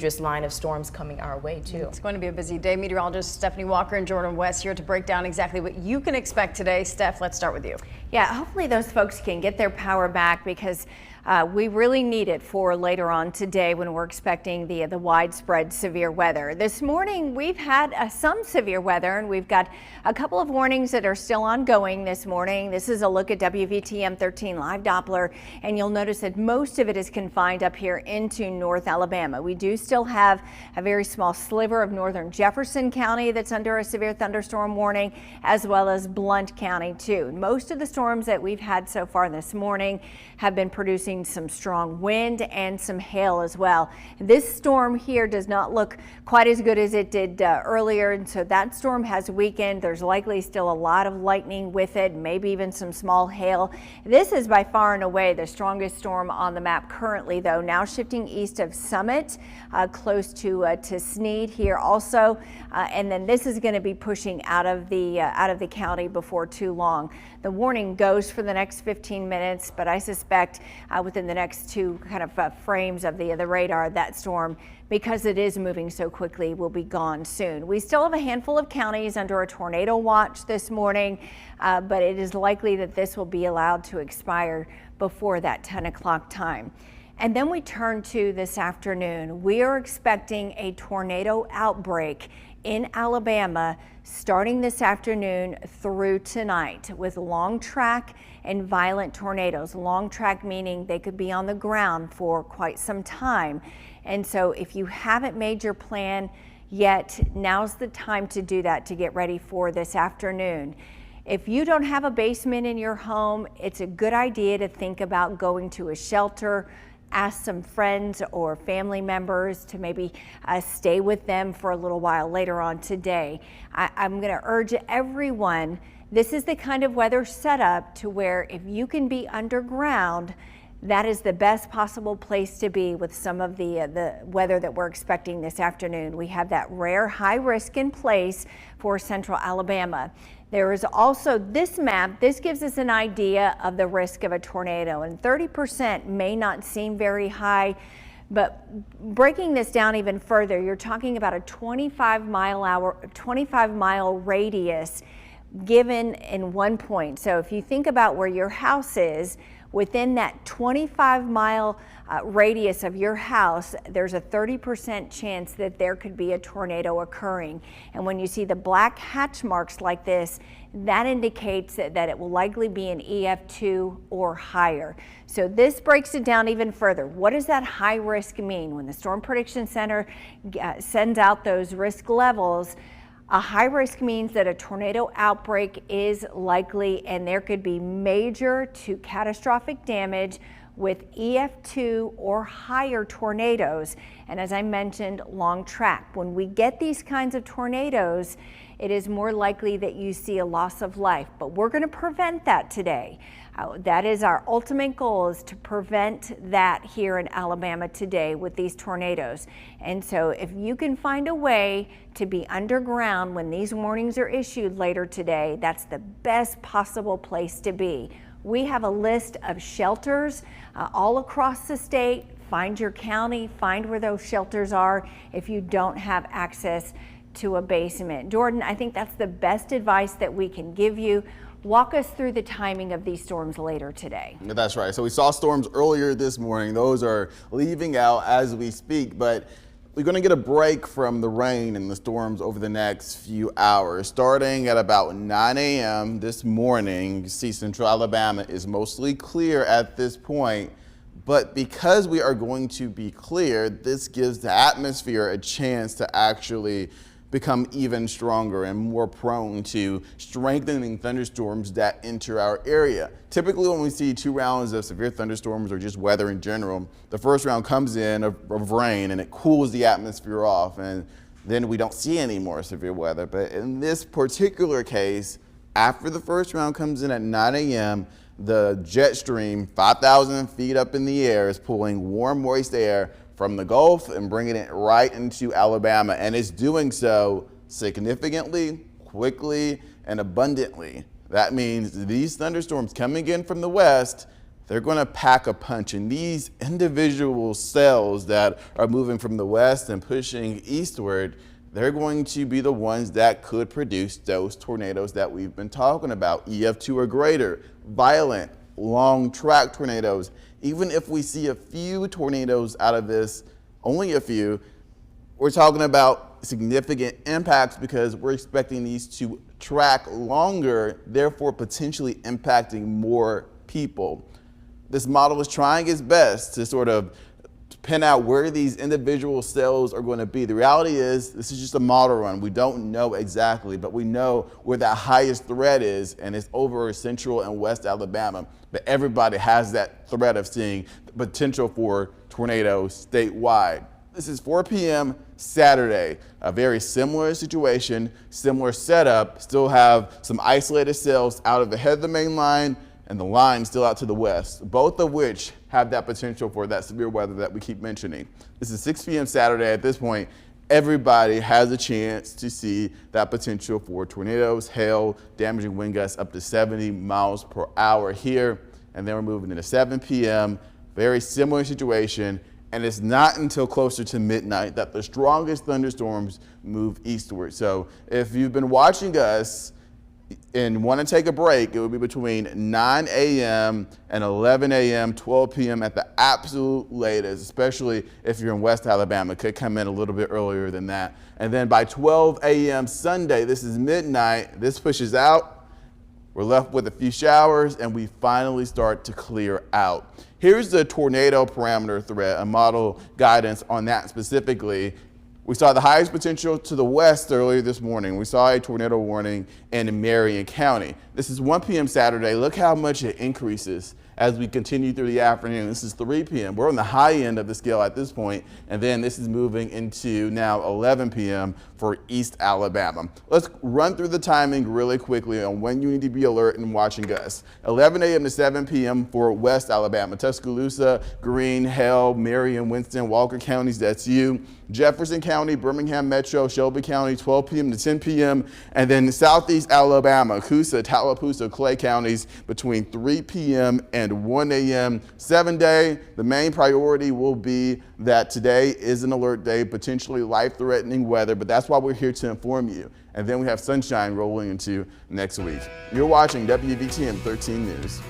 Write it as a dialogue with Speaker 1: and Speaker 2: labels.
Speaker 1: dangerous line of storms coming our way too.
Speaker 2: It's going to be a busy day. Meteorologist Stephanie Walker and Jordan West here to break down exactly what you can expect today. Steph, let's start with you.
Speaker 3: Yeah, hopefully those folks can get their power back, because we really need it for later on today when we're expecting the widespread severe weather. This morning we've had some severe weather, and we've got a couple of warnings that are still ongoing this morning. This is a look at WVTM 13 live Doppler, and you'll notice that most of it is confined up here into North Alabama. We do still have a very small sliver of northern Jefferson County that's under a severe thunderstorm warning, as well as Blount County too. Most of the storms that we've had so far this morning have been producing some strong wind and some hail as well. This storm here does not look quite as good as it did earlier, and so that storm has weakened. There's likely still a lot of lightning with it, maybe even some small hail. This is by far and away the strongest storm on the map currently, though, now shifting east of Summit, close to Snead here also, and then this is going to be pushing out of the county before too long. The warning goes for the next 15 minutes, but I suspect within the next two kind of frames of the radar, that storm, because it is moving so quickly, will be gone soon. We still have a handful of counties under a tornado watch this morning, but it is likely that this will be allowed to expire before that 10 o'clock time. And then we turn to this afternoon. We are expecting a tornado outbreak in Alabama starting this afternoon through tonight, with long track and violent tornadoes. Long track meaning they could be on the ground for quite some time. And so if you haven't made your plan yet, now's the time to do that, to get ready for this afternoon. If you don't have a basement in your home, it's a good idea to think about going to a shelter. Ask some friends or family members to maybe stay with them for a little while later on today. I'm going to urge everyone, this is the kind of weather setup to where if you can be underground, that is the best possible place to be with some of the weather that we're expecting this afternoon. We have that rare high risk in place for central Alabama. There is also this map. This gives us an idea of the risk of a tornado, and 30% may not seem very high, but breaking this down even further, you're talking about a 25 mile radius given in one point. So if you think about where your house is, within that 25-mile radius of your house, there's a 30% chance that there could be a tornado occurring. And when you see the black hatch marks like this, that indicates that it will likely be an EF2 or higher. So this breaks it down even further. What does that high risk mean? When the Storm Prediction Center sends out those risk levels, a high risk means that a tornado outbreak is likely, and there could be major to catastrophic damage with EF2 or higher tornadoes. And as I mentioned, long track. When we get these kinds of tornadoes, it is more likely that you see a loss of life, but we're going to prevent that today. That is our ultimate goal, is to prevent that here in Alabama today with these tornadoes. And so if you can find a way to be underground when these warnings are issued later today, that's the best possible place to be. We have a list of shelters all across the state. Find your county, find where those shelters are if you don't have access to a basement. Jordan, I think that's the best advice that we can give you. Walk us through the timing of these storms later today.
Speaker 4: That's right. So we saw storms earlier this morning. Those are leaving out as we speak, but we're going to get a break from the rain and the storms over the next few hours. Starting at about 9 a.m. this morning, you see central Alabama is mostly clear at this point. But because we are going to be clear, this gives the atmosphere a chance to actually become even stronger and more prone to strengthening thunderstorms that enter our area. Typically, when we see two rounds of severe thunderstorms or just weather in general, the first round comes in of rain and it cools the atmosphere off, and then we don't see any more severe weather. But in this particular case, after the first round comes in at 9 a.m., the jet stream 5,000 feet up in the air is pulling warm, moist air from the Gulf and bringing it right into Alabama, and it's doing so significantly, quickly, and abundantly. That means these thunderstorms coming in from the west they're going to pack a punch. And these individual cells that are moving from the west and pushing eastward, they're going to be the ones that could produce those tornadoes that we've been talking about. EF2 or greater, violent, long track tornadoes. Even if we see a few tornadoes out of this, only a few, we're talking about significant impacts because we're expecting these to track longer, therefore potentially impacting more people. This model is trying its best to sort of pin out where these individual cells are going to be. The reality is this is just a model run. We don't know exactly, but we know where the highest threat is, and it's over central and west Alabama. But everybody has that threat of seeing the potential for tornadoes statewide. This is 4 p.m. Saturday, a very similar situation, similar setup, still have some isolated cells out of the head of the main line and the line still out to the west, both of which have that potential for that severe weather that we keep mentioning. This is 6 p.m. Saturday. At this point, everybody has a chance to see that potential for tornadoes, hail, damaging wind gusts up to 70 miles per hour here. And then we're moving into 7 p.m., very similar situation. And it's not until closer to midnight that the strongest thunderstorms move eastward. So if you've been watching us and want to take a break, it would be between 9 a.m. and 11 a.m., 12 p.m. at the absolute latest, especially if you're in West Alabama. It could come in a little bit earlier than that. And then by 12 a.m. Sunday, this is midnight, this pushes out. We're left with a few showers, and we finally start to clear out. Here's the tornado parameter threat, a model guidance on that specifically. We saw the highest potential to the west earlier this morning. We saw a tornado warning in Marion County. This is 1 p.m. Saturday. Look how much it increases as we continue through the afternoon. This is 3 p.m. We're on the high end of the scale at this point, and then this is moving into now 11 p.m. for East Alabama. Let's run through the timing really quickly on when you need to be alert and watching us. 11 a.m. to 7 p.m. for West Alabama, Tuscaloosa, Greene, Hale, Marion, Winston, Walker counties, that's you. Jefferson County, Birmingham Metro, Shelby County, 12 p.m. to 10 p.m. And then Southeast Alabama, Coosa, Tallapoosa, Clay counties between 3 p.m. and 1 a.m. 7-day. The main priority will be that today is an alert day, potentially life-threatening weather, but that's why we're here to inform you. And then we have sunshine rolling into next week. You're watching WVTM 13 News.